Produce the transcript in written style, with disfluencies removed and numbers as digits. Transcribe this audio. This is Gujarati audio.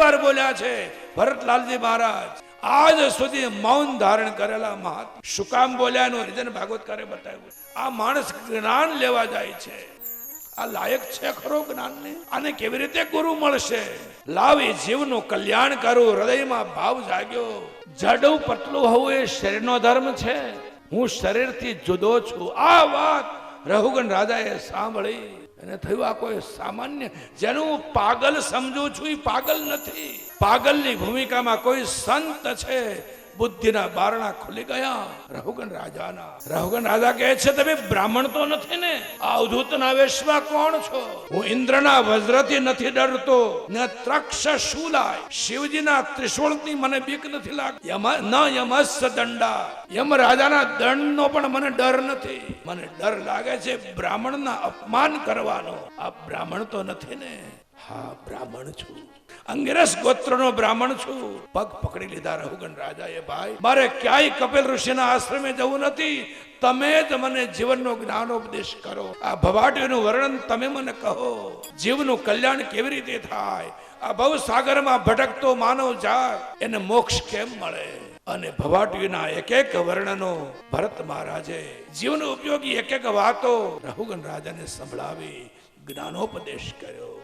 વાર બોલ્યા છે ભરતલાલજી મહારાજ, આજ સુધી મૌન ધારણ કરેલા મહાત્મા શું કામ બોલ્યા એનું રીઝન ભાગવતકારે બતાવ્યું. આ માણસ જ્ઞાન લેવા જાય છે, આ લાયક છે ખરો જ્ઞાનને? આને કેવી રીતે ગુરુ મળશે? લાવી જીવનું કલ્યાણ કરું, હૃદયમાં ભાવ જાગ્યો. જાડું પતલું હોવું એ શરીરનો ધર્મ છે, હું શરીરથી જુદો છું. આ વાત રહુગણ રાજાએ સાંભળી. એને થયું આ કોઈ સામાન્ય, જેનું હું પાગલ સમજુ છું એ પાગલ નથી. પાગલની ભૂમિકામાં કોઈ સંત છે. બુદ્ધિના બારણા ખુલી ગયા રહુગણ રાજાના. રહુગણ રાજા કહે છે, તમે બ્રાહ્મણ તો નથી ને? આ અવધૂતના વેશમાં કોણ છો? હું ઇન્દ્રના વજ્રથી નથી ડરતો, ને ત્રક્ષ શૂલાય, શિવજીના ત્રિશૂળની મને બીક નથી લાગતી. ન યમસ્સ દંડા, યમ રાજાના દંડનો પણ મને ડર નથી. મને ડર લાગે છે બ્રાહ્મણના અપમાન કરવાનો. આ બ્રાહ્મણ તો નથી ને? હા, બ્રાહ્મણ છું, અંગિરસ ગોત્રનો બ્રાહ્મણ છું. પગ પકડી લીધા રહુગણ રાજાએ. ભાઈ, મારે ક્યાંય કપિલ ઋષિના આશ્રમે જવું નથી, તમે જ મને જીવનનો જ્ઞાનોપદેશ કરો. આ ભવાટીનું વર્ણન તમે મને કહો. જીવનું કલ્યાણ કેવી રીતે થાય? આ ભવસાગરમાં ભટકતો માનવ જાત એને મોક્ષ કેમ મળે? અને ભવાટીના એક એક વર્ણનો ભરત મહારાજે જીવન ઉપયોગી એક એક વાતો રહુગણ રાજાને સંભળાવી, જ્ઞાનોપદેશ કર્યો.